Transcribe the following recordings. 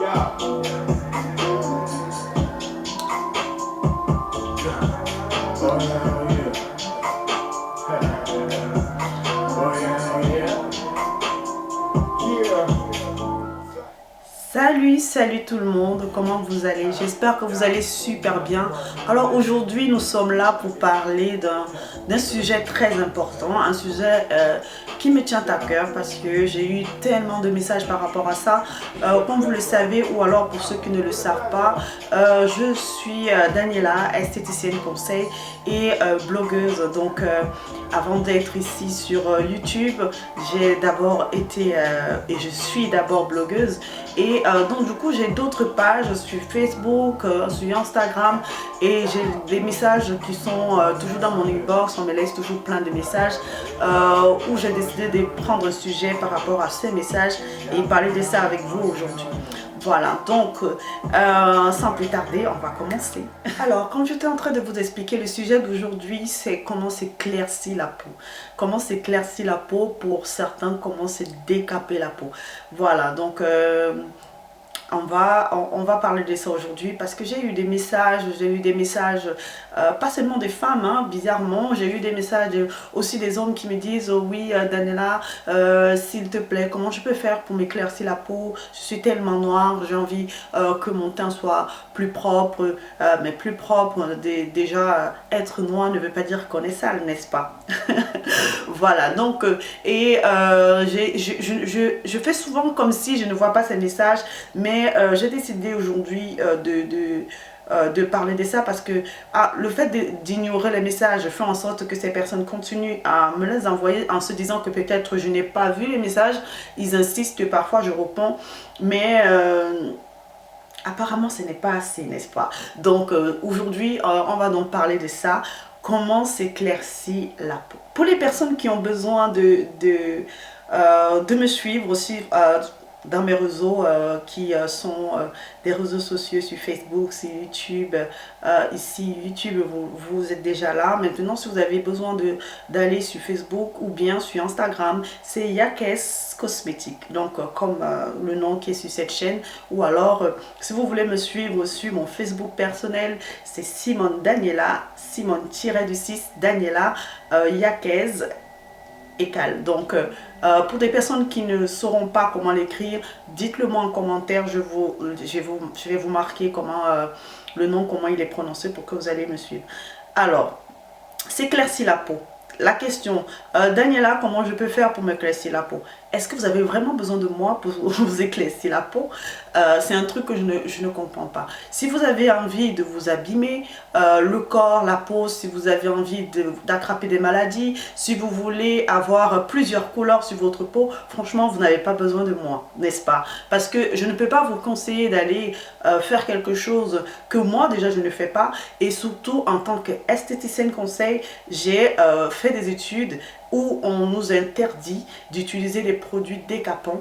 Yeah. Oh yeah, yeah. Oh yeah, yeah. Salut tout le monde, comment vous allez? J'espère que vous allez super bien. Alors aujourd'hui nous sommes là pour parler d'un sujet très important, un sujet qui me tient à cœur parce que j'ai eu tellement de messages par rapport à ça. Comme vous le savez ou alors pour ceux qui ne le savent pas, je suis Daniela, esthéticienne conseil et blogueuse. Donc avant d'être ici sur YouTube, j'ai d'abord été et je suis d'abord blogueuse. Et donc du coup j'ai d'autres pages sur Facebook, sur Instagram, et j'ai des messages qui sont toujours dans mon inbox. On me laisse toujours plein de messages où j'ai décidé de prendre un sujet par rapport à ces messages et parler de ça avec vous aujourd'hui. Voilà, donc sans plus tarder, on va commencer. Alors, comme j'étais en train de vous expliquer, le sujet d'aujourd'hui, c'est comment s'éclaircir la peau. Comment s'éclaircir la peau, pour certains, comment se décaper la peau. Voilà, donc on va parler de ça aujourd'hui parce que j'ai eu des messages, pas seulement des femmes, hein, bizarrement, j'ai eu des messages aussi des hommes qui me disent oh oui Daniela, s'il te plaît, comment je peux faire pour m'éclaircir la peau, je suis tellement noire, j'ai envie que mon teint soit plus propre, mais plus propre, déjà être noir ne veut pas dire qu'on est sale, n'est-ce pas? Voilà, donc je fais souvent comme si je ne vois pas ces messages, mais j'ai décidé aujourd'hui de parler de ça parce que le fait d'ignorer les messages fait en sorte que ces personnes continuent à me les envoyer en se disant que peut-être je n'ai pas vu les messages. Ils insistent, parfois je réponds, mais apparemment ce n'est pas assez, n'est-ce pas? Donc aujourd'hui on va donc parler de ça. Comment s'éclaircir la peau. Pour les personnes qui ont besoin de me suivre aussi dans mes réseaux qui sont des réseaux sociaux sur Facebook, sur YouTube. Ici, YouTube, vous êtes déjà là. Maintenant, si vous avez besoin d'aller sur Facebook ou bien sur Instagram, c'est Yakes Cosmétique. Donc, comme le nom qui est sur cette chaîne. Ou alors, si vous voulez me suivre sur mon Facebook personnel, c'est Simone Daniela, Simone-du-6 Daniela Yakes. Donc pour des personnes qui ne sauront pas comment l'écrire, dites-le moi en commentaire, je vais vous marquer comment le nom, comment il est prononcé pour que vous allez me suivre. Alors, s'éclaircir la peau. La question, Daniela, comment je peux faire pour m'éclaircir la peau? Est-ce que vous avez vraiment besoin de moi pour vous éclaircir la peau? C'est un truc que je ne comprends pas. Si vous avez envie de vous abîmer le corps, la peau, si vous avez envie d'attraper des maladies, si vous voulez avoir plusieurs couleurs sur votre peau, franchement, vous n'avez pas besoin de moi, n'est-ce pas? Parce que je ne peux pas vous conseiller d'aller faire quelque chose que moi, déjà, je ne fais pas. Et surtout, en tant qu'esthéticienne conseil, j'ai fait des études où on nous interdit d'utiliser des produits décapants,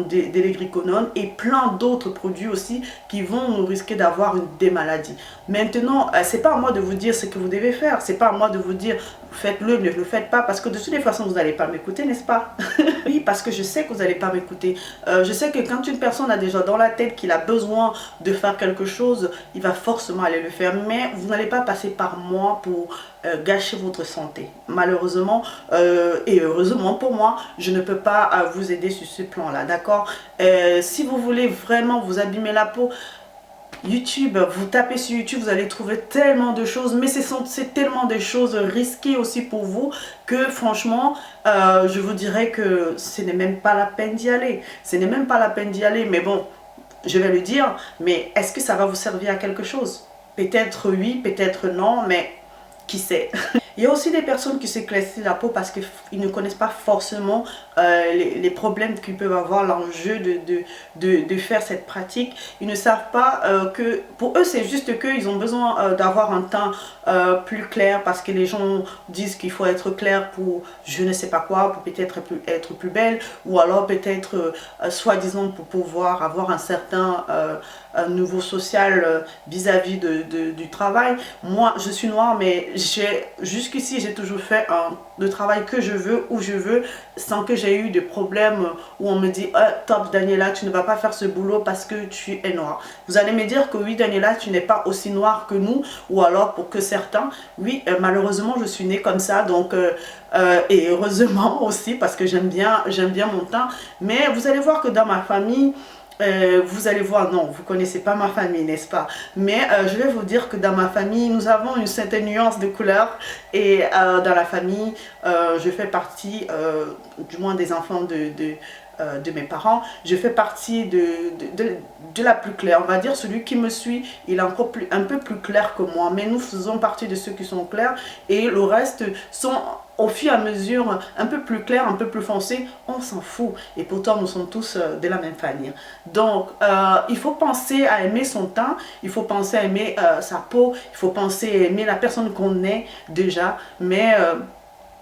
des légriconnons et plein d'autres produits aussi qui vont nous risquer d'avoir des maladies. Maintenant, c'est pas à moi de vous dire ce que vous devez faire, c'est pas à moi de vous dire faites-le, ne le faites pas, parce que de toutes les façons vous n'allez pas m'écouter, n'est-ce pas? Oui, parce que je sais que vous n'allez pas m'écouter. Je sais que quand une personne a déjà dans la tête qu'il a besoin de faire quelque chose, il va forcément aller le faire, mais vous n'allez pas passer par moi pour gâcher votre santé. Malheureusement, et heureusement pour moi, je ne peux pas vous aider sur ce plan-là, d'accord? Si vous voulez vraiment vous abîmer la peau, YouTube, vous tapez sur YouTube, vous allez trouver tellement de choses, mais c'est tellement des choses risquées aussi pour vous que franchement, je vous dirais que ce n'est même pas la peine d'y aller. Ce n'est même pas la peine d'y aller, mais bon, je vais le dire, mais est-ce que ça va vous servir à quelque chose? Peut-être oui, peut-être non, mais qui sait? Il y a aussi des personnes qui s'éclaircissent la peau parce qu'ils ne connaissent pas forcément les problèmes qu'ils peuvent avoir, l'enjeu de faire cette pratique. Ils ne savent pas que pour eux c'est juste qu'ils ont besoin d'avoir un teint plus clair, parce que les gens disent qu'il faut être clair pour je ne sais pas quoi, pour peut-être être plus belle, ou alors peut-être soi-disant pour pouvoir avoir un certain niveau social vis-à-vis du travail. Moi je suis noire, mais jusqu'ici, j'ai toujours fait le travail que je veux, où je veux, sans que j'ai eu de problème où on me dit oh, top Daniela, tu ne vas pas faire ce boulot parce que tu es noire. Vous allez me dire que oui Daniela, tu n'es pas aussi noire que nous, ou alors pour que certains, oui, malheureusement je suis née comme ça, donc et heureusement aussi parce que j'aime bien mon teint. Mais vous allez voir que dans ma famille, vous allez voir, non, vous ne connaissez pas ma famille, n'est-ce pas? Mais je vais vous dire que dans ma famille, nous avons une certaine nuance de couleur. Et dans la famille, je fais partie, du moins des enfants de mes parents, je fais partie de la plus claire. On va dire celui qui me suit, il est encore un peu plus clair que moi. Mais nous faisons partie de ceux qui sont clairs et le reste sont au fur et à mesure un peu plus clair, un peu plus foncé, on s'en fout. Et pourtant, nous sommes tous de la même famille. Donc, il faut penser à aimer son teint, il faut penser à aimer sa peau, il faut penser à aimer la personne qu'on est déjà, mais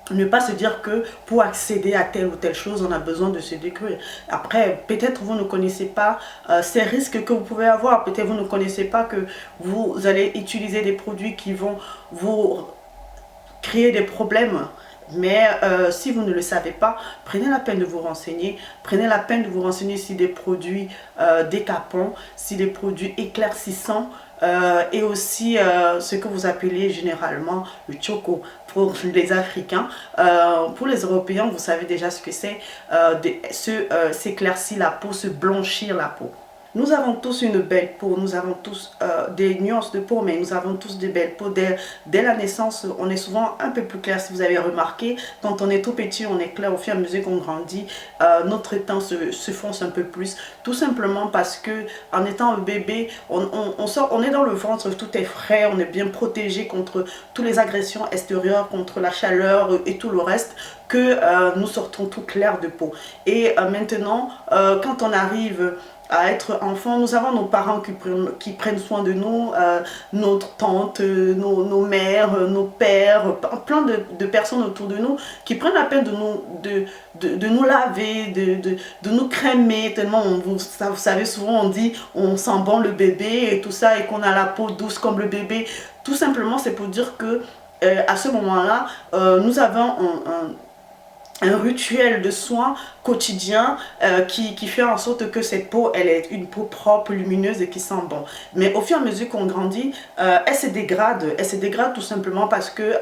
ne pas se dire que pour accéder à telle ou telle chose, on a besoin de se découvrir. Après, peut-être vous ne connaissez pas ces risques que vous pouvez avoir. Peut-être vous ne connaissez pas que vous allez utiliser des produits qui vont vous créer des problèmes. Mais si vous ne le savez pas, prenez la peine de vous renseigner. Prenez la peine de vous renseigner si des produits décapants, si des produits éclaircissants, et aussi ce que vous appelez généralement le choco pour les Africains. Pour les Européens, vous savez déjà ce que c'est, s'éclaircir la peau, se blanchir la peau. Nous avons tous une belle peau, nous avons tous des nuances de peau, mais nous avons tous des belles peaux. Dès la naissance, on est souvent un peu plus clair. Si vous avez remarqué, quand on est tout petit, on est clair. Au fur et à mesure qu'on grandit, notre teint se fonce un peu plus. Tout simplement parce que en étant un bébé, on est dans le ventre, tout est frais, on est bien protégé contre toutes les agressions extérieures, contre la chaleur et tout le reste, que nous sortons tout clair de peau. Et maintenant, quand on arrive à être enfant, nous avons nos parents qui prennent soin de nous, notre tante, nos mères, nos pères, plein de personnes autour de nous qui prennent la peine de nous laver, de nous crémer, tellement vous savez souvent on dit on sent bon le bébé et tout ça et qu'on a la peau douce comme le bébé. Tout simplement c'est pour dire que à ce moment-là, nous avons un rituel de soins quotidien qui fait en sorte que cette peau, elle est une peau propre, lumineuse et qui sent bon. Mais au fur et à mesure qu'on grandit, elle se dégrade tout simplement parce que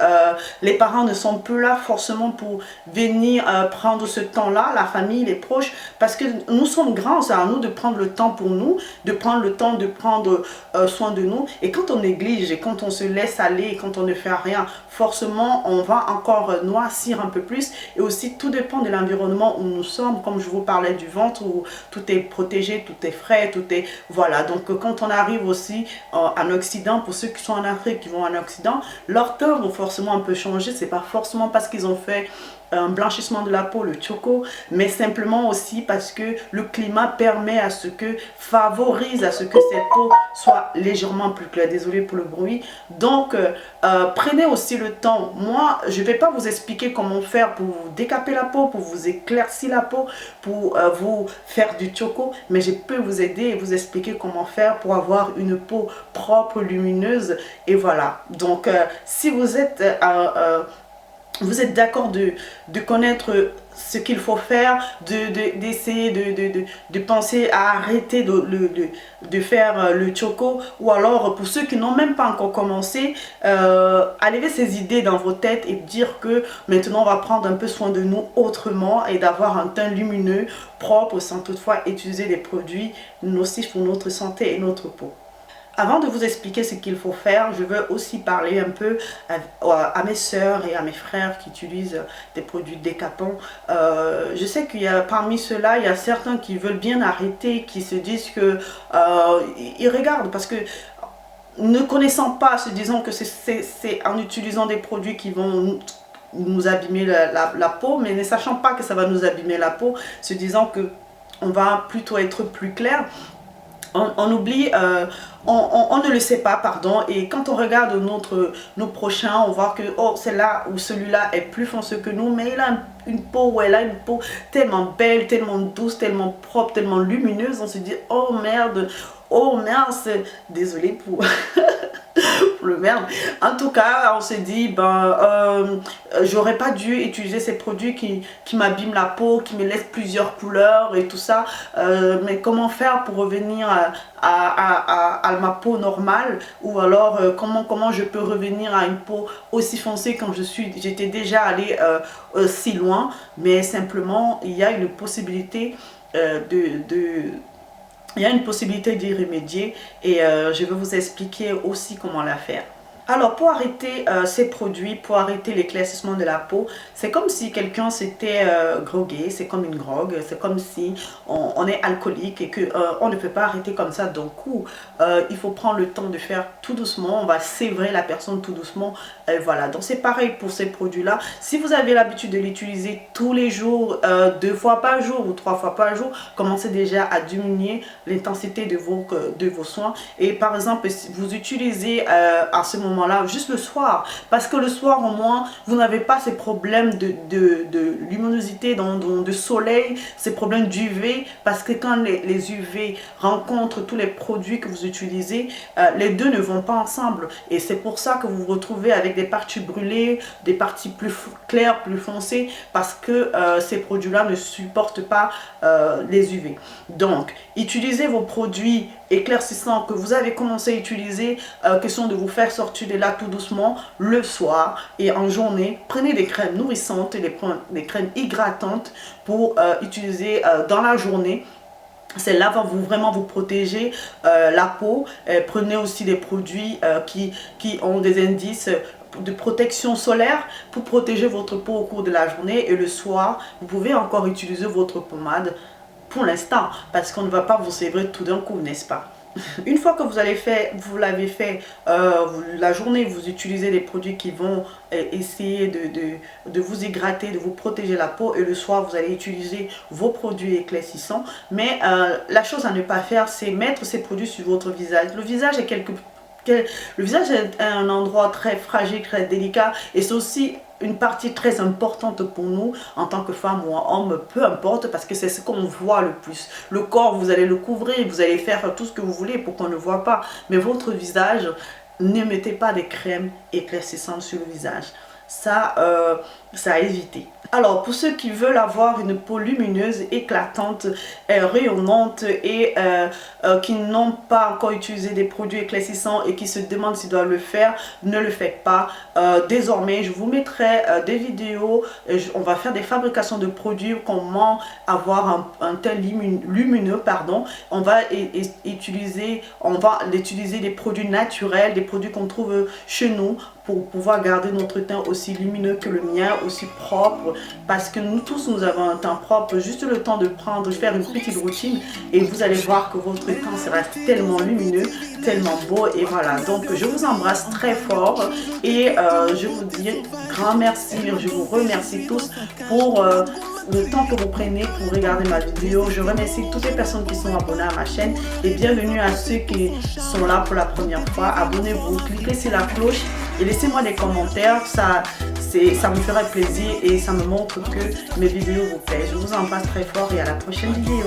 les parents ne sont plus là forcément pour venir prendre ce temps-là, la famille, les proches, parce que nous sommes grands, c'est à nous de prendre le temps pour nous, de prendre le temps de prendre soin de nous. Et quand on néglige et quand on se laisse aller et quand on ne fait rien, forcément on va encore noircir un peu plus. Et aussi tout dépend de l'environnement où nous sommes, comme je vous parlais du ventre où tout est protégé, tout est frais, tout est... Voilà, donc quand on arrive aussi en Occident, pour ceux qui sont en Afrique, qui vont en Occident, leur teint vont forcément un peu changer, c'est pas forcément parce qu'ils ont fait un blanchissement de la peau, le choco, mais simplement aussi parce que le climat permet à ce que, favorise à ce que cette peau soit légèrement plus claire. Désolée pour le bruit. Donc, prenez aussi le temps. Moi, je ne vais pas vous expliquer comment faire pour vous décaper la peau, pour vous éclaircir la peau, pour vous faire du choco, mais je peux vous aider et vous expliquer comment faire pour avoir une peau propre, lumineuse, et voilà. Donc, si vous êtes d'accord de connaître ce qu'il faut faire, d'essayer de penser à arrêter de faire le choco, ou alors pour ceux qui n'ont même pas encore commencé, enlever ces idées dans vos têtes et dire que maintenant on va prendre un peu soin de nous autrement et d'avoir un teint lumineux, propre, sans toutefois utiliser des produits nocifs pour notre santé et notre peau. Avant de vous expliquer ce qu'il faut faire, je veux aussi parler un peu à mes soeurs et à mes frères qui utilisent des produits décapants. Je sais qu'il y a parmi ceux-là, il y a certains qui veulent bien arrêter, qui se disent que ils regardent parce que ne connaissant pas, se disant que c'est en utilisant des produits qui vont nous abîmer la peau, mais ne sachant pas que ça va nous abîmer la peau, se disant que on va plutôt être plus clair. On oublie, on ne le sait pas, pardon, et quand on regarde nos prochains, on voit que oh, celle-là ou celui-là est plus foncé que nous, mais il a une peau où elle a une peau tellement belle, tellement douce, tellement propre, tellement lumineuse, on se dit oh merde, désolé pour le merde. En tout cas, on s'est dit, j'aurais pas dû utiliser ces produits qui m'abîment la peau, qui me laissent plusieurs couleurs et tout ça. Mais comment faire pour revenir à ma peau normale, ou alors comment je peux revenir à une peau aussi foncée quand j'étais déjà allée si loin. Mais simplement, il y a une possibilité il y a une possibilité d'y remédier, et je vais vous expliquer aussi comment la faire. Alors, pour arrêter ces produits, pour arrêter l'éclaircissement de la peau, c'est comme si quelqu'un s'était grogué, c'est comme une grogue, c'est comme si on est alcoolique et qu'on ne peut pas arrêter comme ça d'un coup. Il faut prendre le temps de faire tout doucement, on va sévrer la personne tout doucement. Voilà, donc c'est pareil pour ces produits-là. Si vous avez l'habitude de l'utiliser tous les jours, 2 fois par jour ou 3 fois par jour, commencez déjà à diminuer l'intensité de vos soins. Et par exemple, si vous utilisez à ce moment là juste le soir, parce que le soir au moins vous n'avez pas ces problèmes de luminosité, de soleil, ces problèmes d'UV, parce que quand les UV rencontrent tous les produits que vous utilisez, les deux ne vont pas ensemble, et c'est pour ça que vous vous retrouvez avec des parties brûlées, des parties plus claires, plus foncées, parce que ces produits là ne supportent pas les UV. Donc utilisez vos produits éclaircissants que vous avez commencé à utiliser, question de vous faire sortir de là tout doucement le soir, et en journée prenez des crèmes nourrissantes et des crèmes hydratantes pour utiliser dans la journée. Celle-là va vraiment vous protéger la peau. Prenez aussi des produits qui ont des indices de protection solaire pour protéger votre peau au cours de la journée, et le soir vous pouvez encore utiliser votre pommade pour l'instant, parce qu'on ne va pas vous sévrer tout d'un coup, n'est-ce pas? Une fois que vous l'avez fait, la journée, vous utilisez des produits qui vont essayer de vous hydrater, de vous protéger la peau, et le soir, vous allez utiliser vos produits éclaircissants. Mais la chose à ne pas faire, c'est mettre ces produits sur votre visage. Le visage est un endroit très fragile, très délicat, et c'est aussi une partie très importante pour nous en tant que femme ou homme, peu importe, parce que c'est ce qu'on voit le plus. Le corps, vous allez le couvrir, vous allez faire tout ce que vous voulez pour qu'on ne voit pas, mais votre visage, ne mettez pas des crèmes éclaircissantes sur le visage. Ça à éviter. Alors, pour ceux qui veulent avoir une peau lumineuse, éclatante, rayonnante, et qui n'ont pas encore utilisé des produits éclaircissants et qui se demandent s'ils doivent le faire, ne le faites pas. Désormais, je vous mettrai des vidéos, on va faire des fabrications de produits, comment avoir un teint lumineux, pardon. On va utiliser des produits naturels, des produits qu'on trouve chez nous, pour pouvoir garder notre teint aussi lumineux que le mien, aussi propre, parce que nous tous, nous avons un teint propre. Juste le temps de faire une petite routine, et vous allez voir que votre teint sera tellement lumineux, tellement beau. Et voilà, donc je vous embrasse très fort, et je vous dis grand merci, je vous remercie tous pour le temps que vous prenez pour regarder ma vidéo. Je remercie toutes les personnes qui sont abonnées à ma chaîne, et bienvenue à ceux qui sont là pour la première fois. Abonnez-vous, cliquez sur la cloche et laissez-moi des commentaires, ça me ferait plaisir et ça me montre que mes vidéos vous plaisent. Je vous embrasse très fort et à la prochaine vidéo.